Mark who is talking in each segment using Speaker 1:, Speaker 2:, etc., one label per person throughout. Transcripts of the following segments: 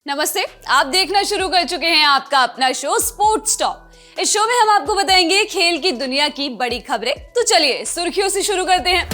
Speaker 1: नमस्ते। आप देखना शुरू कर चुके हैं आपका अपना शो स्पोर्ट्स टॉक। इस शो में हम आपको बताएंगे खेल की दुनिया की बड़ी खबरें। तो चलिए सुर्खियों से शुरू करते हैं।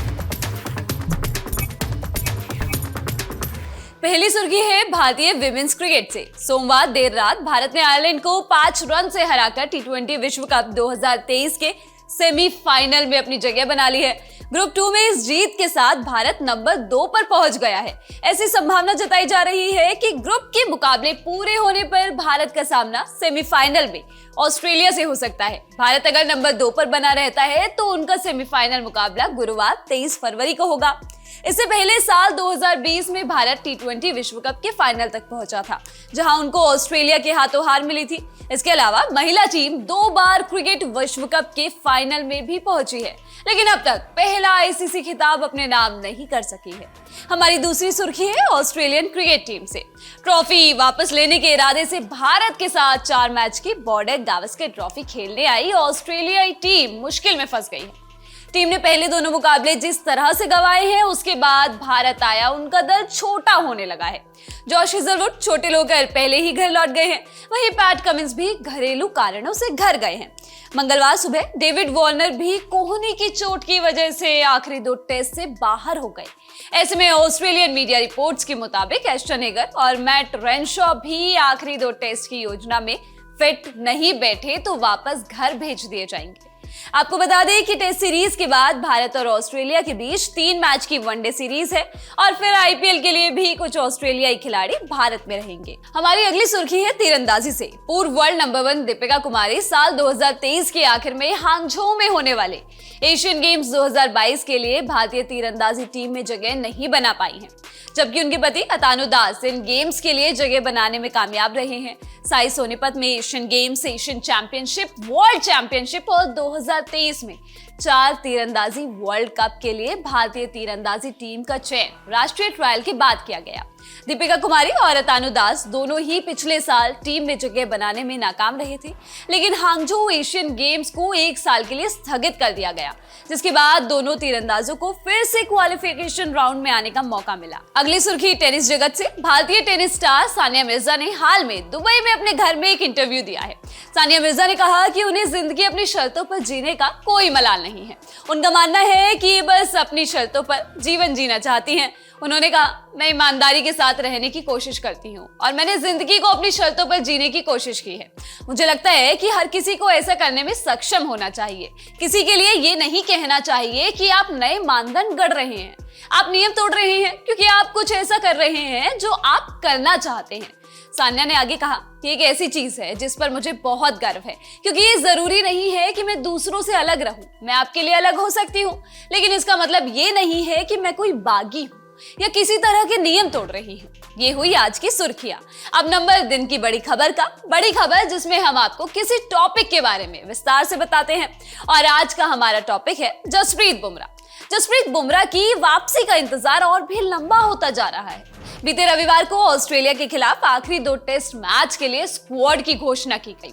Speaker 1: पहली सुर्खी है भारतीय विमेंस क्रिकेट से। सोमवार देर रात भारत ने आयरलैंड को 5 रन से हराकर टी20 विश्व कप 2023 के सेमीफाइनल में अपनी जगह बना ली है। ग्रुप 2 में इस जीत के साथ भारत नंबर 2 पर पहुंच गया है। ऐसी संभावना जताई जा रही है कि ग्रुप के मुकाबले पूरे होने पर भारत का सामना सेमीफाइनल में ऑस्ट्रेलिया से हो सकता है। भारत अगर नंबर 2 पर बना रहता है तो उनका सेमीफाइनल मुकाबला गुरुवार 23 फरवरी को होगा। इससे पहले साल 2020 में भारत टी20 विश्व कप के फाइनल तक पहुंचा था, जहां उनको ऑस्ट्रेलिया के हाथों हार मिली थी। इसके अलावा महिला टीम 2 बार क्रिकेट विश्व कप के फाइनल में भी पहुंची है, लेकिन अब तक पहला आईसीसी खिताब अपने नाम नहीं कर सकी है। हमारी दूसरी सुर्खी है ऑस्ट्रेलियन क्रिकेट टीम से। ट्रॉफी वापस लेने के इरादे से भारत के साथ 4 मैच की बॉर्डर गावस्कर ट्रॉफी खेलने आई ऑस्ट्रेलियाई टीम मुश्किल में फंस गई है। टीम ने पहले दोनों मुकाबले जिस तरह से गंवाए हैं, उसके बाद भारत आया उनका दल छोटा होने लगा है। जॉश हेजलवुड चोटिल होकर पहले ही घर लौट गए हैं, वहीं पैट कमिंस भी घरेलू कारणों से घर गए हैं। मंगलवार सुबह डेविड वॉर्नर भी कोहनी की चोट की वजह से आखिरी 2 टेस्ट से बाहर हो गए। ऐसे में ऑस्ट्रेलियन मीडिया रिपोर्ट्स के मुताबिक एस्टन हेगर और मैट रेनशॉ भी आखिरी 2 टेस्ट की योजना में फिट नहीं बैठे तो वापस घर भेज दिए जाएंगे। आपको बता दें कि टेस्ट सीरीज के बाद भारत और ऑस्ट्रेलिया के बीच 3 मैच की वनडे सीरीज है और फिर आईपीएल के लिए भी कुछ ऑस्ट्रेलियाई खिलाड़ी भारत में रहेंगे। हमारी अगली सुर्खी है तीरंदाजी से। पूर्व वर्ल्ड नंबर 1 दीपिका कुमारी साल 2023 के आखिर में हांगझोउ में होने वाले एशियन गेम्स 2022 के लिए भारतीय तीरंदाजी टीम में जगह नहीं बना पाई हैं, जबकि उनके पति अतानु दास इन गेम्स के लिए जगह बनाने में कामयाब रहे हैं। साई सोनीपत में Asian games, Asian championship, world championship और 2023 में 4 तीरंदाजी वर्ल्ड कप के लिए भारतीय तीरंदाजी टीम का चयन राष्ट्रीय ट्रायल के बाद किया गया। दीपिका कुमारी और अतानु दास दोनों ही पिछले साल टीम में जगह बनाने में नाकाम रहे थे, लेकिन हांगझोउ एशियन गेम्स को 1 साल के लिए स्थगित कर दिया गया, जिसके बाद दोनों तीरंदाजों को फिर से क्वालिफिकेशन राउंड में आने का मौका मिला। अगली सुर्खी टेनिस जगत से। भारतीय टेनिस स्टार सानिया मिर्जा ने हाल में दुबई में अपने घर में एक इंटरव्यू दिया है। सानिया मिर्जा ने कहा कि उन्हें जिंदगी अपनी शर्तों पर जीने का कोई मलाल नहीं है। उनका मानना है कि ये बस अपनी शर्तों पर जीवन जीना चाहती हैं। उन्होंने कहा, मैं ईमानदारी के साथ रहने की कोशिश करती हूँ और मैंने जिंदगी को अपनी शर्तों पर जीने की कोशिश की है। मुझे लगता है कि हर किसी को ऐसा करने में सक्षम होना चाहिए। किसी के लिए ये नहीं कहना चाहिए कि आप नए मानदंड गढ़ रहे हैं, आप नियम तोड़ रहे हैं, क्योंकि आप कुछ ऐसा कर रहे हैं जो आप करना चाहते हैं। सानिया ने आगे कहा कि एक ऐसी चीज है जिस पर मुझे बहुत गर्व है, क्योंकि ये जरूरी नहीं है कि मैं दूसरों से अलग रहूं। मैं आपके लिए अलग हो सकती हूँ, लेकिन इसका मतलब ये नहीं है कि मैं कोई बागी हूँ या किसी तरह के नियम तोड़ रही हूँ। ये हुई आज की सुर्खियां। अब नंबर दिन की बड़ी खबर जिसमें हम आपको किसी टॉपिक के बारे में विस्तार से बताते हैं। और आज का हमारा टॉपिक है जसप्रीत बुमराह। जसप्रीत बुमराह की वापसी का इंतजार और भी लंबा होता जा रहा है। बीते रविवार को ऑस्ट्रेलिया के खिलाफ आखिरी 2 टेस्ट मैच के लिए स्क्वाड की घोषणा की गई,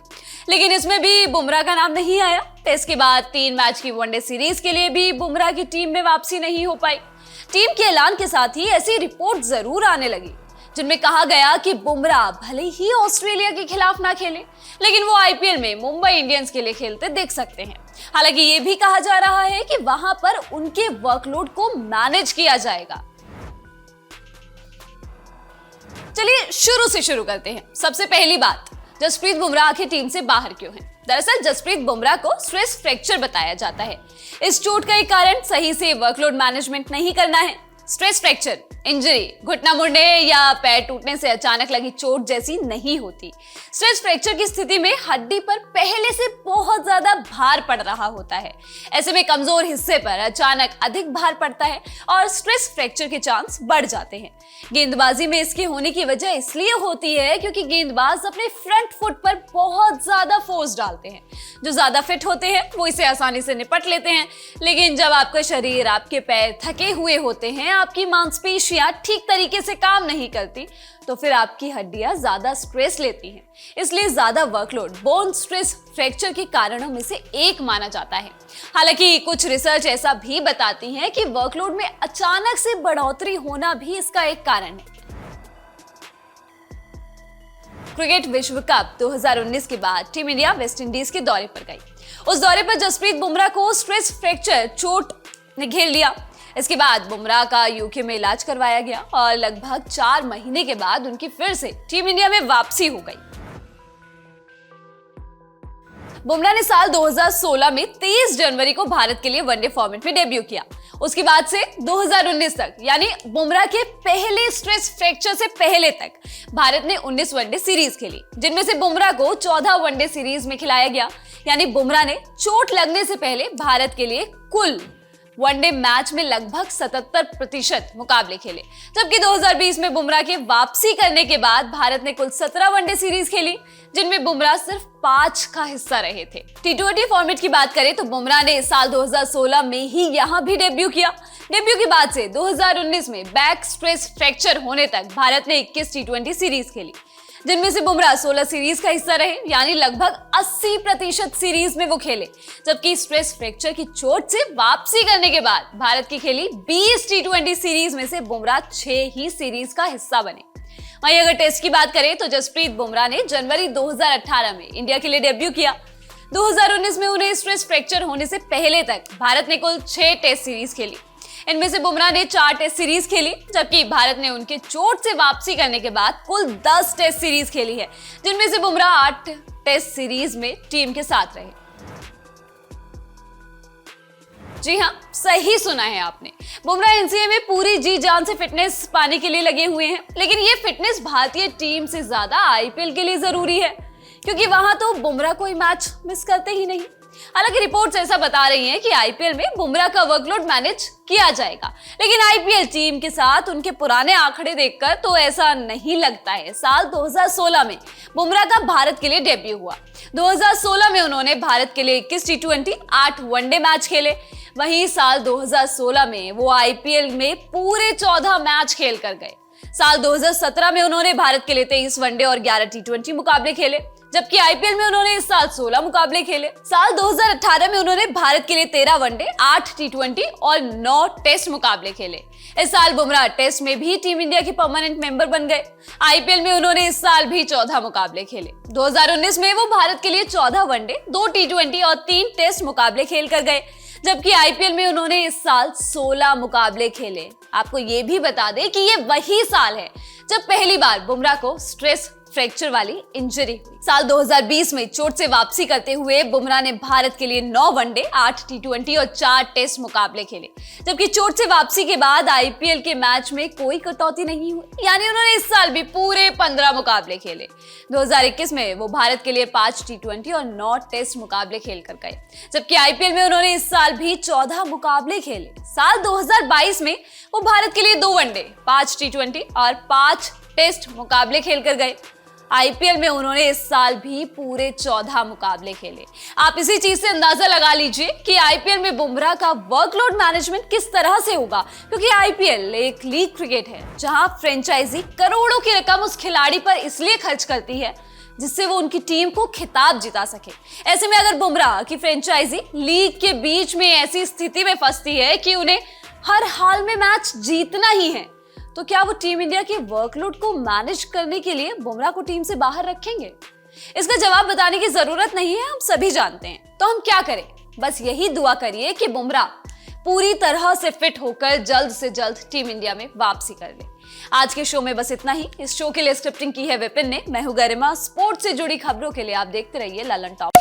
Speaker 1: लेकिन इसमें भी बुमराह का नाम नहीं आया। टेस्ट के बाद 3 मैच की वनडे सीरीज के लिए भी बुमराह की टीम में वापसी नहीं हो पाई। टीम के ऐलान के साथ ही ऐसी रिपोर्ट जरूर आने लगी जिनमें कहा गया कि बुमराह भले ही ऑस्ट्रेलिया के खिलाफ ना खेले, लेकिन वो आईपीएल में मुंबई इंडियंस के लिए खेलते देख सकते हैं। हालांकि ये भी कहा जा रहा है कि वहां पर उनके वर्कलोड को मैनेज किया जाएगा। चलिए शुरू करते हैं। सबसे पहली बात, जसप्रीत बुमराह आखिर टीम से बाहर क्यों हैं? दरअसल जसप्रीत बुमराह को स्ट्रेस फ्रैक्चर बताया जाता है। इस चोट का एक कारण सही से वर्कलोड मैनेजमेंट नहीं करना है। स्ट्रेस फ्रैक्चर इंजरी घुटना मुड़ने या पैर टूटने से अचानक लगी चोट जैसी नहीं होती। स्ट्रेस फ्रैक्चर की स्थिति में हड्डी पर पहले से बहुत ज्यादा भार पड़ रहा होता है। ऐसे में कमजोर हिस्से पर अचानक अधिक भार पड़ता है और स्ट्रेस फ्रैक्चर के चांस बढ़ जाते हैं। गेंदबाजी में इसके होने की वजह इसलिए होती है क्योंकि गेंदबाज अपने फ्रंट फुट पर बहुत ज्यादा फोर्स डालते हैं। जो ज्यादा फिट होते हैं वो इसे आसानी से निपट लेते हैं, लेकिन जब आपका शरीर, आपके पैर थके हुए होते हैं, आपकी मांसपेशियां ठीक तरीके से काम नहीं करती, तो फिर आपकी हड्डियां ज्यादा स्ट्रेस लेती हैं। इसलिए ज्यादा वर्कलोड बोन स्ट्रेस फ्रैक्चर के कारणों में से एक माना जाता है। हालांकि कुछ रिसर्च ऐसा भी बताती है कि वर्कलोड में अचानक से बढ़ोतरी होना भी इसका एक कारण है। क्रिकेट विश्व कप 2019 के बाद टीम इंडिया वेस्ट इंडीज के दौरे पर गई। उस दौरे पर जसप्रीत बुमराह को स्ट्रेस फ्रैक्चर चोट ने घेर लिया। इसके बाद बुमराह का यूके में इलाज करवाया गया और लगभग 4 महीने के बाद उनकी फिर से टीम इंडिया में वापसी हो गई। बुमराह ने साल 2016 में 23 जनवरी को भारत के लिए वनडे फॉर्मेट में डेब्यू किया। उसके बाद से 2019 तक, यानी बुमराह के पहले स्ट्रेस फ्रैक्चर से पहले तक भारत ने 19 वनडे सीरीज खेली, जिनमें से बुमराह को 14 वनडे सीरीज में खिलाया गया। यानी बुमराह ने चोट लगने से पहले भारत के लिए कुल वनडे मैच में लगभग 77% मुकाबले खेले, जबकि 2020 में बुमराह के वापसी करने के बाद भारत ने कुल 17 वनडे सीरीज खेली, जिनमें बुमराह सिर्फ 5 का हिस्सा रहे थे। टी20 फॉर्मेट की बात करें तो बुमराह ने साल 2016 में ही यहां भी डेब्यू किया। डेब्यू के बाद से 2019 में बैक स्ट्रेस फ्रैक्चर होने तक भारत ने 21 टी20 सीरीज खेली, जिनमें से बुमराह 16 सीरीज का हिस्सा रहे, यानी लगभग 80% सीरीज में वो खेले। जबकि स्ट्रेस फ्रैक्चर की चोट से वापसी करने के बाद भारत की खेली 20 टी20 सीरीज में से बुमराह 6 ही सीरीज का हिस्सा बने। वहीं अगर टेस्ट की बात करें तो जसप्रीत बुमराह ने जनवरी 2018 में इंडिया के लिए डेब्यू किया। 2019 में उन्हें स्ट्रेस फ्रैक्चर होने से पहले तक भारत ने कुल 6 टेस्ट सीरीज खेली। इनमें से बुमराह ने 4 टेस्ट सीरीज खेली, जबकि भारत ने उनके चोट से वापसी करने के बाद कुल 10 टेस्ट सीरीज खेली है, जिनमें से बुमराह 8 टेस्ट सीरीज में टीम के साथ रहे। जी हाँ, सही सुना है आपने। बुमराह एनसीए में पूरी जी जान से फिटनेस पाने के लिए लगे हुए हैं, लेकिन ये फिटनेस भारतीय टीम से ज्यादा आईपीएल के लिए जरूरी है, क्योंकि वहां तो बुमराह कोई मैच मिस करते ही नहीं। हालांकि रिपोर्ट्स ऐसा बता रही हैं कि आईपीएल में बुमराह का वर्कलोड मैनेज किया जाएगा, लेकिन आईपीएल टीम के साथ उनके पुराने आंकड़े देखकर तो ऐसा नहीं लगता है। साल 2016 में बुमराह का भारत के लिए डेब्यू हुआ। 2016 में उन्होंने भारत के लिए 21 टी20, 8 वनडे मैच खेले। वहीं साल 2016 में वो आईपीएल में पूरे 14 मैच खेल कर गए। साल 2017 में उन्होंने भारत के लिए 23 वनडे और 11 टी20 मुकाबले खेले, जबकि आईपीएल में उन्होंने इस साल 16 मुकाबले खेले। साल 2018 में उन्होंने भारत के लिए 13 वनडे, 8 टी20 और 9 टेस्ट मुकाबले खेले। इस साल बुमराह टेस्ट में भी टीम इंडिया के परमानेंट मेंबर बन गए। आईपीएल में उन्होंने इस साल भी 14 मुकाबले खेले। 2019 में वो भारत के लिए 14 वनडे, 2 टी20 और 3 टेस्ट मुकाबले खेल कर गए, जबकि आईपीएल में उन्होंने इस साल 16 मुकाबले खेले। आपको ये भी बता दें कि ये वही साल है जब पहली बार बुमराह को स्ट्रेस फ्रैक्चर वाली इंजरी हुई। साल 2020 में चोट से वापसी करते हुए बुमराह ने भारत के लिए 9 वनडे, 8 टी20 और 4 टेस्ट मुकाबले खेले, जबकि चोट से वापसी के बाद आईपीएल के मैच में कोई कटौती नहीं हुई, यानी उन्होंने इस साल भी पूरे 15 मुकाबले खेले। 2021 में वो भारत के लिए 5 टी20 और 9 टेस्ट मुकाबले खेल कर गए, जबकि आईपीएल में उन्होंने इस साल भी 14 मुकाबले खेले। साल 2022 में वो भारत के लिए 2 वनडे, 5 टी20 और 5 टेस्ट मुकाबले खेल कर गए। आईपीएल में उन्होंने इस साल भी पूरे 14 मुकाबले खेले। आप इसी चीज से अंदाजा लगा लीजिए कि आईपीएल में बुमराह का वर्कलोड मैनेजमेंट किस तरह से होगा, क्योंकि आईपीएल एक लीग क्रिकेट है जहां फ्रेंचाइजी करोड़ों की रकम उस खिलाड़ी पर इसलिए खर्च करती है जिससे वो उनकी टीम को खिताब जिता सके। ऐसे में अगर बुमराह की फ्रेंचाइजी लीग के बीच में ऐसी स्थिति में फंसती है कि उन्हें हर हाल में मैच जीतना ही है, तो क्या वो टीम इंडिया के वर्कलोड को मैनेज करने के लिए बुमराह को टीम से बाहर रखेंगे? इसका जवाब बताने की जरूरत नहीं है, हम सभी जानते हैं। तो हम क्या करें? बस यही दुआ करिए कि बुमराह पूरी तरह से फिट होकर जल्द से जल्द टीम इंडिया में वापसी कर ले। आज के शो में बस इतना ही। इस शो के लिए स्क्रिप्टिंग की है विपिन ने। मैं हूं गरिमा। स्पोर्ट्स से जुड़ी खबरों के लिए आप देखते रहिए ललन टॉप।